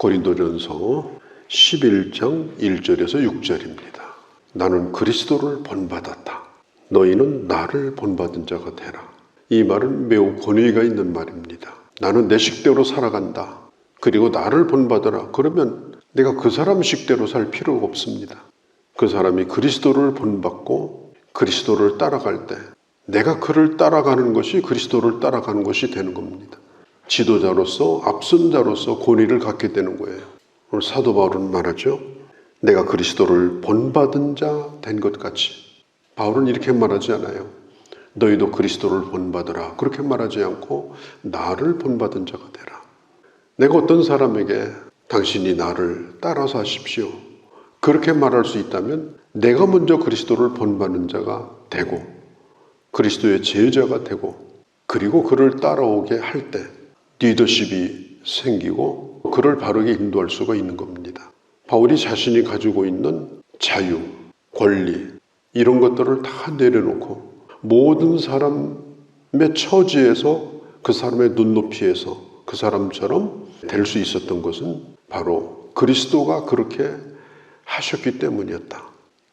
고린도전서 11장 1절에서 6절입니다. 나는 그리스도를 본받았다. 너희는 나를 본받은 자가 되라. 이 말은 매우 권위가 있는 말입니다. 나는 내 식대로 살아간다. 그리고 나를 본받아라. 그러면 내가 그 사람 식대로 살 필요가 없습니다. 그 사람이 그리스도를 본받고 그리스도를 따라갈 때 내가 그를 따라가는 것이 그리스도를 따라가는 것이 되는 겁니다. 지도자로서 앞선 자로서 권위를 갖게 되는 거예요. 오늘 사도 바울은 말하죠. 내가 그리스도를 본받은 자 된 것 같이. 바울은 이렇게 말하지 않아요. 너희도 그리스도를 본받으라. 그렇게 말하지 않고 나를 본받은 자가 되라. 내가 어떤 사람에게 당신이 나를 따라서 하십시오. 그렇게 말할 수 있다면 내가 먼저 그리스도를 본받는 자가 되고 그리스도의 제자가 되고 그리고 그를 따라오게 할 때 리더십이 생기고 그를 바르게 인도할 수가 있는 겁니다. 바울이 자신이 가지고 있는 자유, 권리 이런 것들을 다 내려놓고 모든 사람의 처지에서 그 사람의 눈높이에서 그 사람처럼 될 수 있었던 것은 바로 그리스도가 그렇게 하셨기 때문이었다.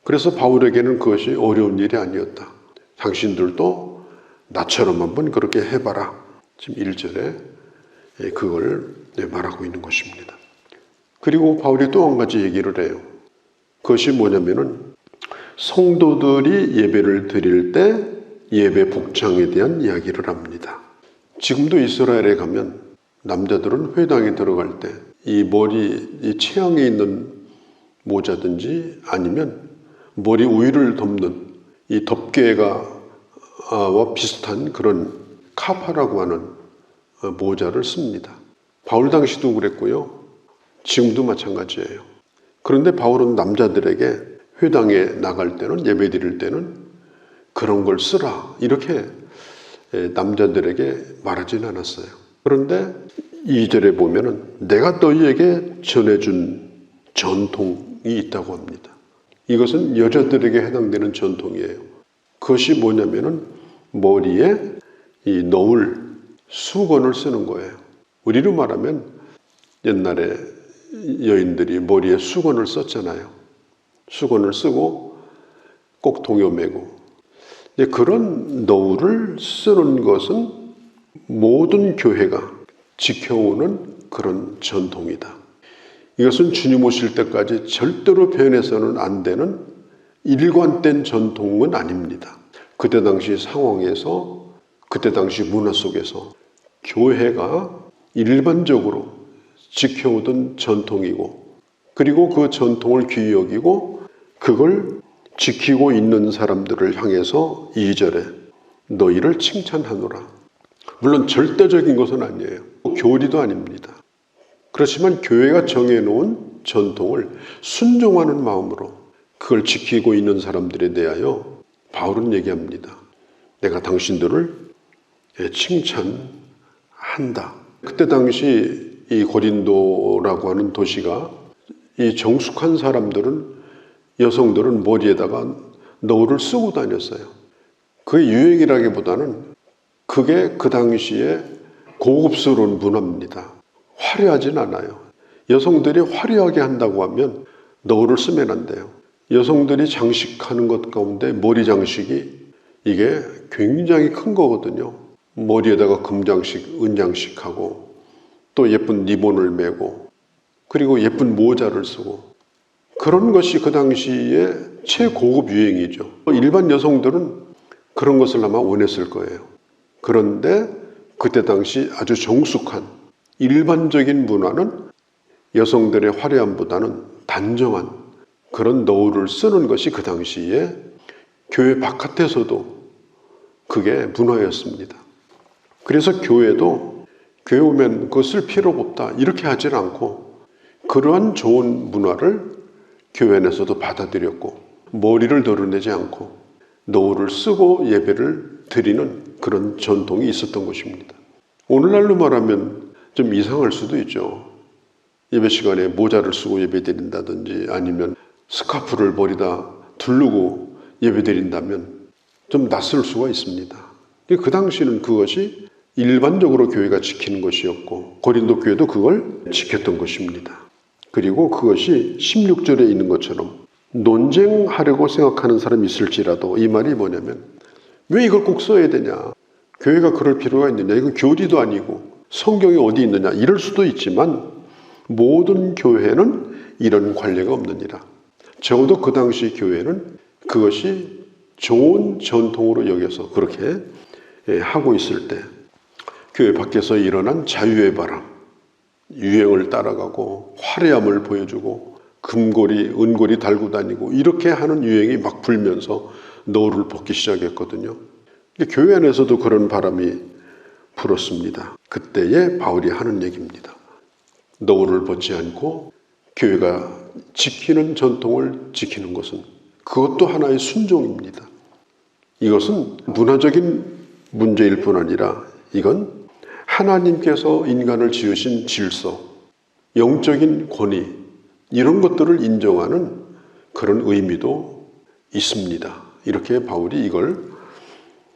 그래서 바울에게는 그것이 어려운 일이 아니었다. 당신들도 나처럼 한번 그렇게 해봐라. 지금 1절에 그걸 말하고 있는 것입니다. 그리고 바울이 또 한 가지 얘기를 해요. 그것이 뭐냐면은 성도들이 예배를 드릴 때 예배 복장에 대한 이야기를 합니다. 지금도 이스라엘에 가면 남자들은 회당에 들어갈 때 이 머리, 이 체형에 있는 모자든지 아니면 머리 위를 덮는 이 덮개와 비슷한 그런 카파라고 하는 모자를 씁니다. 바울 당시도 그랬고요. 지금도 마찬가지예요. 그런데 바울은 남자들에게 회당에 나갈 때는 예배 드릴 때는 그런 걸 쓰라 이렇게 남자들에게 말하진 않았어요. 그런데 2절에 보면은 내가 너희에게 전해준 전통이 있다고 합니다. 이것은 여자들에게 해당되는 전통이에요. 그것이 뭐냐면은 머리에 이 너울 수건을 쓰는 거예요. 우리로 말하면 옛날에 여인들이 머리에 수건을 썼잖아요. 수건을 쓰고 꼭 동요 매고. 그런 너울을 쓰는 것은 모든 교회가 지켜오는 그런 전통이다. 이것은 주님 오실 때까지 절대로 변해서는 안 되는 일관된 전통은 아닙니다. 그때 당시 상황에서 그때 당시 문화 속에서 교회가 일반적으로 지켜오던 전통이고 그리고 그 전통을 귀히 여기고 그걸 지키고 있는 사람들을 향해서 2절에 너희를 칭찬하노라. 물론 절대적인 것은 아니에요. 교리도 아닙니다. 그렇지만 교회가 정해놓은 전통을 순종하는 마음으로 그걸 지키고 있는 사람들에 대하여 바울은 얘기합니다. 내가 당신들을 칭찬한다. 그때 당시 이 고린도라고 하는 도시가 이 정숙한 사람들은 여성들은 머리에다가 너울을 쓰고 다녔어요. 그게 유행이라기보다는 그게 그 당시에 고급스러운 문화입니다. 화려하진 않아요. 여성들이 화려하게 한다고 하면 너울을 쓰면 안 돼요. 여성들이 장식하는 것 가운데 머리 장식이 이게 굉장히 큰 거거든요. 머리에다가 금장식, 은장식하고 또 예쁜 리본을 매고 그리고 예쁜 모자를 쓰고 그런 것이 그 당시에 최고급 유행이죠. 일반 여성들은 그런 것을 아마 원했을 거예요. 그런데 그때 당시 아주 정숙한 일반적인 문화는 여성들의 화려함보다는 단정한 그런 너울을 쓰는 것이 그 당시에 교회 바깥에서도 그게 문화였습니다. 그래서 교회도 교회 오면 그거 쓸 필요가 없다 이렇게 하질 않고 그러한 좋은 문화를 교회 내에서도 받아들였고 머리를 드러내지 않고 너울을 쓰고 예배를 드리는 그런 전통이 있었던 것입니다. 오늘날로 말하면 좀 이상할 수도 있죠. 예배 시간에 모자를 쓰고 예배 드린다든지 아니면 스카프를 머리다 두르고 예배 드린다면 좀 낯설 수가 있습니다. 그 당시는 그것이 일반적으로 교회가 지키는 것이었고 고린도 교회도 그걸 지켰던 것입니다. 그리고 그것이 16절에 있는 것처럼 논쟁하려고 생각하는 사람이 있을지라도, 이 말이 뭐냐면 왜 이걸 꼭 써야 되냐, 교회가 그럴 필요가 있느냐, 이건 교리도 아니고 성경이 어디 있느냐, 이럴 수도 있지만 모든 교회는 이런 관례가 없느니라. 적어도 그 당시 교회는 그것이 좋은 전통으로 여겨서 그렇게 하고 있을 때, 교회 밖에서 일어난 자유의 바람, 유행을 따라가고 화려함을 보여주고 금고리, 은고리 달고 다니고 이렇게 하는 유행이 막 불면서 너울을 벗기 시작했거든요. 교회 안에서도 그런 바람이 불었습니다. 그때에 바울이 하는 얘기입니다. 너울을 벗지 않고 교회가 지키는 전통을 지키는 것은 그것도 하나의 순종입니다. 이것은 문화적인 문제일 뿐 아니라 이건 하나님께서 인간을 지으신 질서, 영적인 권위, 이런 것들을 인정하는 그런 의미도 있습니다. 이렇게 바울이 이걸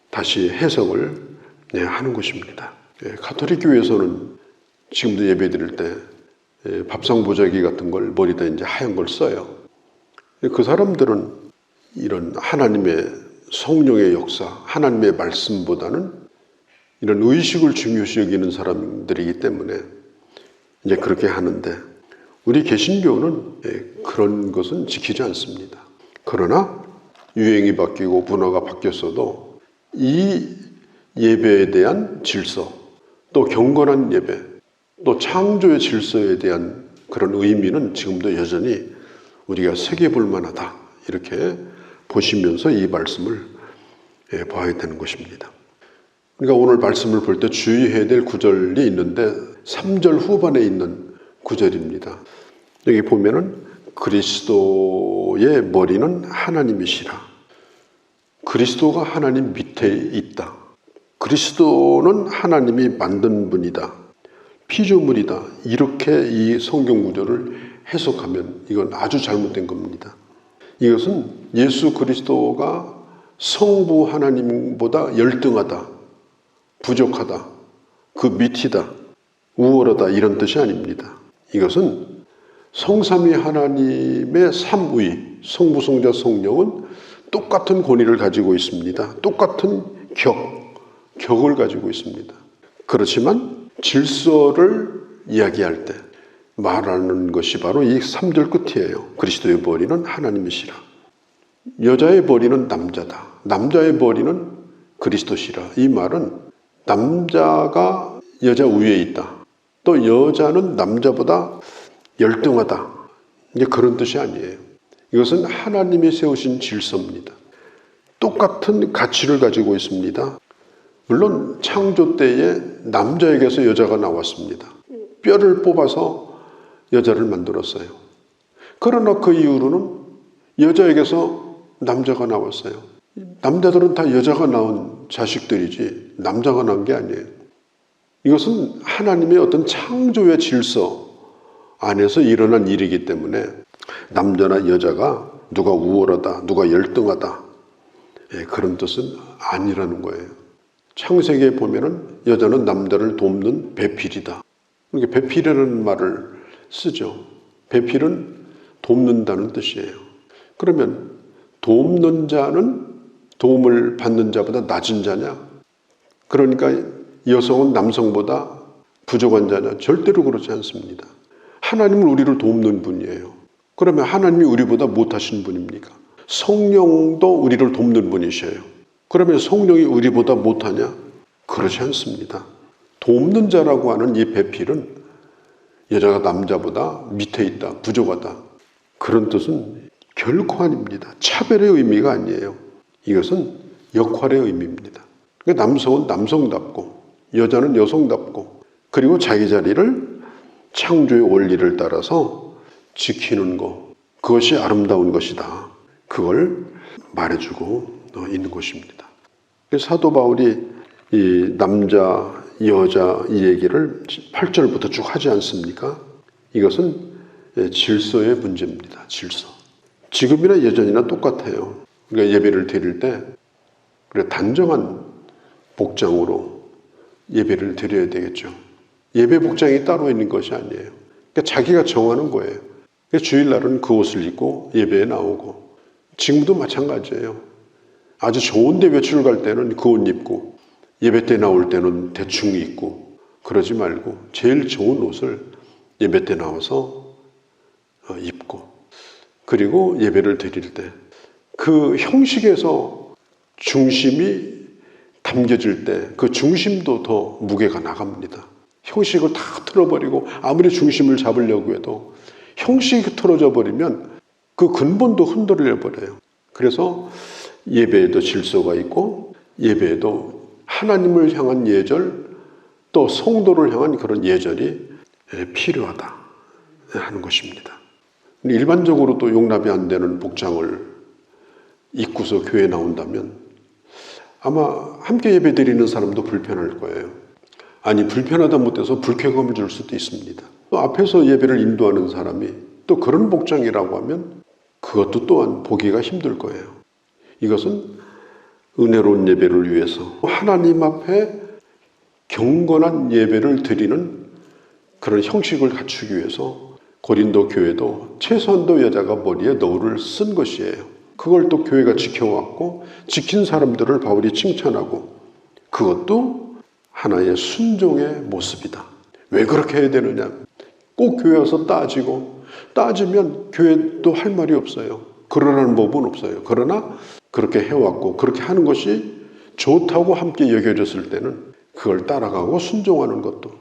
다시 해석을 하는 것입니다. 가톨릭 교회에서는 지금도 예배 드릴 때 밥상 보자기 같은 걸 머리다 이제 하얀 걸 써요. 그 사람들은 이런 하나님의 성령의 역사, 하나님의 말씀보다는 이런 의식을 중요시 여기는 사람들이기 때문에 이제 그렇게 하는데, 우리 개신교는 그런 것은 지키지 않습니다. 그러나 유행이 바뀌고 문화가 바뀌었어도 이 예배에 대한 질서, 또 경건한 예배, 또 창조의 질서에 대한 그런 의미는 지금도 여전히 우리가 새겨볼 만하다, 이렇게 보시면서 이 말씀을 봐야 되는 것입니다. 그러니까 오늘 말씀을 볼 때 주의해야 될 구절이 있는데 3절 후반에 있는 구절입니다. 여기 보면은 그리스도의 머리는 하나님이시라. 그리스도가 하나님 밑에 있다. 그리스도는 하나님이 만든 분이다. 피조물이다. 이렇게 이 성경 구절을 해석하면 이건 아주 잘못된 겁니다. 이것은 예수 그리스도가 성부 하나님보다 열등하다, 부족하다, 그 밑이다, 우월하다, 이런 뜻이 아닙니다. 이것은 성삼위 하나님의 삼위, 성부, 성자, 성령은 똑같은 권위를 가지고 있습니다. 똑같은 격을 가지고 있습니다. 그렇지만 질서를 이야기할 때 말하는 것이 바로 이 3절 끝이에요. 그리스도의 머리는 하나님이시라. 여자의 머리는 남자다. 남자의 머리는 그리스도시라. 이 말은 남자가 여자 위에 있다, 또 여자는 남자보다 열등하다, 이제 그런 뜻이 아니에요. 이것은 하나님이 세우신 질서입니다. 똑같은 가치를 가지고 있습니다. 물론 창조 때에 남자에게서 여자가 나왔습니다. 뼈를 뽑아서 여자를 만들었어요. 그러나 그 이후로는 여자에게서 남자가 나왔어요. 남자들은 다 여자가 낳은 자식들이지 남자가 낳은 게 아니에요. 이것은 하나님의 어떤 창조의 질서 안에서 일어난 일이기 때문에 남자나 여자가 누가 우월하다, 누가 열등하다, 그런 뜻은 아니라는 거예요. 창세기에 보면은 여자는 남자를 돕는 배필이다. 그러니까 배필이라는 말을 쓰죠. 배필은 돕는다는 뜻이에요. 그러면 돕는 자는 도움을 받는 자보다 낮은 자냐? 그러니까 여성은 남성보다 부족한 자냐? 절대로 그렇지 않습니다. 하나님은 우리를 돕는 분이에요. 그러면 하나님이 우리보다 못하신 분입니까? 성령도 우리를 돕는 분이셔요. 그러면 성령이 우리보다 못하냐? 그렇지 않습니다. 돕는 자라고 하는 이 배필은 여자가 남자보다 밑에 있다, 부족하다, 그런 뜻은 결코 아닙니다. 차별의 의미가 아니에요. 이것은 역할의 의미입니다. 그러니까 남성은 남성답고 여자는 여성답고, 그리고 자기 자리를 창조의 원리를 따라서 지키는 것, 그것이 아름다운 것이다. 그걸 말해주고 있는 것입니다. 사도 바울이 이 남자, 여자 이 얘기를 8절부터 쭉 하지 않습니까? 이것은 질서의 문제입니다. 질서. 지금이나 예전이나 똑같아요. 그러니까 예배를 드릴 때 단정한 복장으로 예배를 드려야 되겠죠. 예배 복장이 따로 있는 것이 아니에요. 그러니까 자기가 정하는 거예요. 그러니까 주일날은 그 옷을 입고 예배에 나오고, 지금도 마찬가지예요. 아주 좋은데 외출 갈 때는 그 옷 입고, 예배 때 나올 때는 대충 입고, 그러지 말고 제일 좋은 옷을 예배 때 나와서 입고, 그리고 예배를 드릴 때 그 형식에서 중심이 담겨질 때 그 중심도 더 무게가 나갑니다. 형식을 다 틀어버리고 아무리 중심을 잡으려고 해도 형식이 틀어져 버리면 그 근본도 흔들려 버려요. 그래서 예배에도 질서가 있고, 예배에도 하나님을 향한 예절, 또 성도를 향한 그런 예절이 필요하다 하는 것입니다. 일반적으로 또 용납이 안 되는 복장을 입고서 교회에 나온다면 아마 함께 예배 드리는 사람도 불편할 거예요. 아니, 불편하다 못해서 불쾌감을 줄 수도 있습니다. 또 앞에서 예배를 인도하는 사람이 또 그런 복장이라고 하면 그것도 또한 보기가 힘들 거예요. 이것은 은혜로운 예배를 위해서 하나님 앞에 경건한 예배를 드리는 그런 형식을 갖추기 위해서 고린도 교회도 최소한도 여자가 머리에 너울을 쓴 것이에요. 그걸 또 교회가 지켜왔고, 지킨 사람들을 바울이 칭찬하고, 그것도 하나의 순종의 모습이다. 왜 그렇게 해야 되느냐? 꼭 교회 와서 따지면 교회도 할 말이 없어요. 그러라는 법은 없어요. 그러나 그렇게 해왔고 그렇게 하는 것이 좋다고 함께 여겨졌을 때는 그걸 따라가고 순종하는 것도,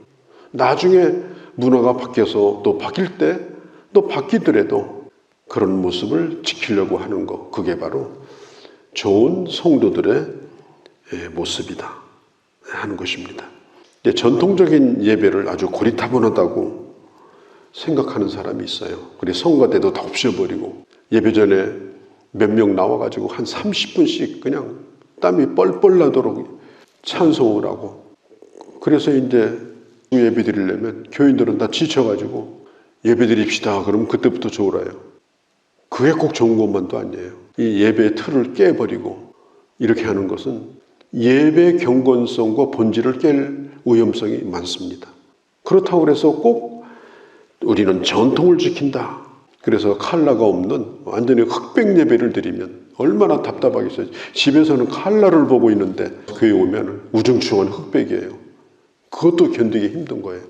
나중에 문화가 바뀌어서 또 바뀔 때 또 바뀌더라도 그런 모습을 지키려고 하는 것, 그게 바로 좋은 성도들의 모습이다 하는 것입니다. 전통적인 예배를 아주 고리타분하다고 생각하는 사람이 있어요. 그리고 성가 때도 다 없애버리고 예배 전에 몇 명 나와가지고 한 30분씩 그냥 땀이 뻘뻘 나도록 찬송을 하고, 그래서 이제 예배 드리려면 교인들은 다 지쳐가지고 예배 드립시다 그러면 그때부터 졸아요. 그게 꼭 좋은 것만도 아니에요. 이 예배의 틀을 깨버리고 이렇게 하는 것은 예배 경건성과 본질을 깰 위험성이 많습니다. 그렇다고 해서 꼭 우리는 전통을 지킨다, 그래서 컬러가 없는 완전히 흑백 예배를 드리면 얼마나 답답하겠어요. 집에서는 컬러를 보고 있는데 교회 오면 우중충한 흑백이에요. 그것도 견디기 힘든 거예요.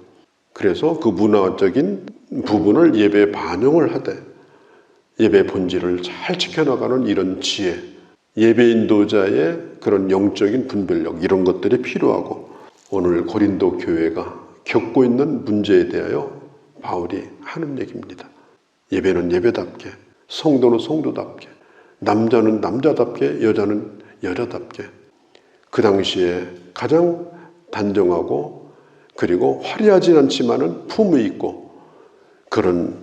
그래서 그 문화적인 부분을 예배에 반영을 하되 예배 본질을 잘 지켜나가는 이런 지혜, 예배 인도자의 그런 영적인 분별력, 이런 것들이 필요하고, 오늘 고린도 교회가 겪고 있는 문제에 대하여 바울이 하는 얘기입니다. 예배는 예배답게, 성도는 성도답게, 남자는 남자답게, 여자는 여자답게, 그 당시에 가장 단정하고 그리고 화려하진 않지만은 품위 있고 그런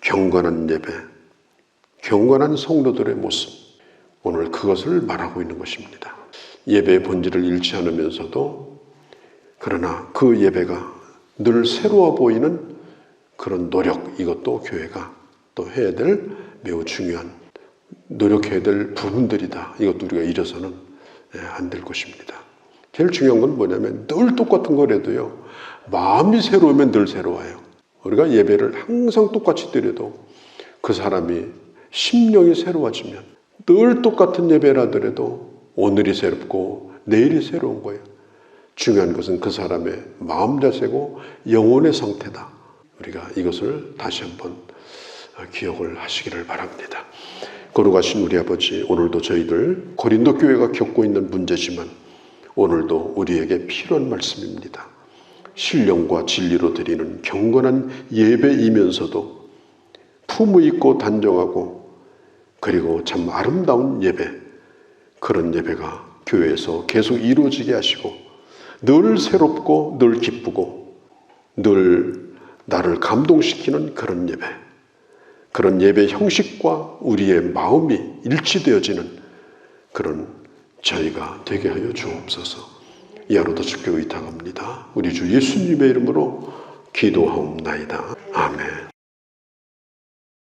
경건한 예배, 경건한 성도들의 모습, 오늘 그것을 말하고 있는 것입니다. 예배의 본질을 잃지 않으면서도 그러나 그 예배가 늘 새로워 보이는 그런 노력, 이것도 교회가 또 해야 될 매우 중요한, 노력해야 될 부분들이다. 이것도 우리가 잃어서는 안 될 것입니다. 제일 중요한 건 뭐냐면 늘 똑같은 거라도요, 마음이 새로우면 늘 새로워요. 우리가 예배를 항상 똑같이 드려도 그 사람이 심령이 새로워지면, 늘 똑같은 예배라더라도 오늘이 새롭고 내일이 새로운 거예요. 중요한 것은 그 사람의 마음 자세고 영혼의 상태다. 우리가 이것을 다시 한번 기억을 하시기를 바랍니다. 거룩하신 우리 아버지, 오늘도 저희들 고린도 교회가 겪고 있는 문제지만 오늘도 우리에게 필요한 말씀입니다. 신령과 진리로 드리는 경건한 예배이면서도 품위 있고 단정하고 그리고 참 아름다운 예배, 그런 예배가 교회에서 계속 이루어지게 하시고 늘 새롭고 늘 기쁘고 늘 나를 감동시키는 그런 예배, 그런 예배 형식과 우리의 마음이 일치되어지는 그런 저희가 되게 하여 주옵소서. 이 하루도 주께 의탁합니다. 우리 주 예수님의 이름으로 기도하옵나이다. 아멘.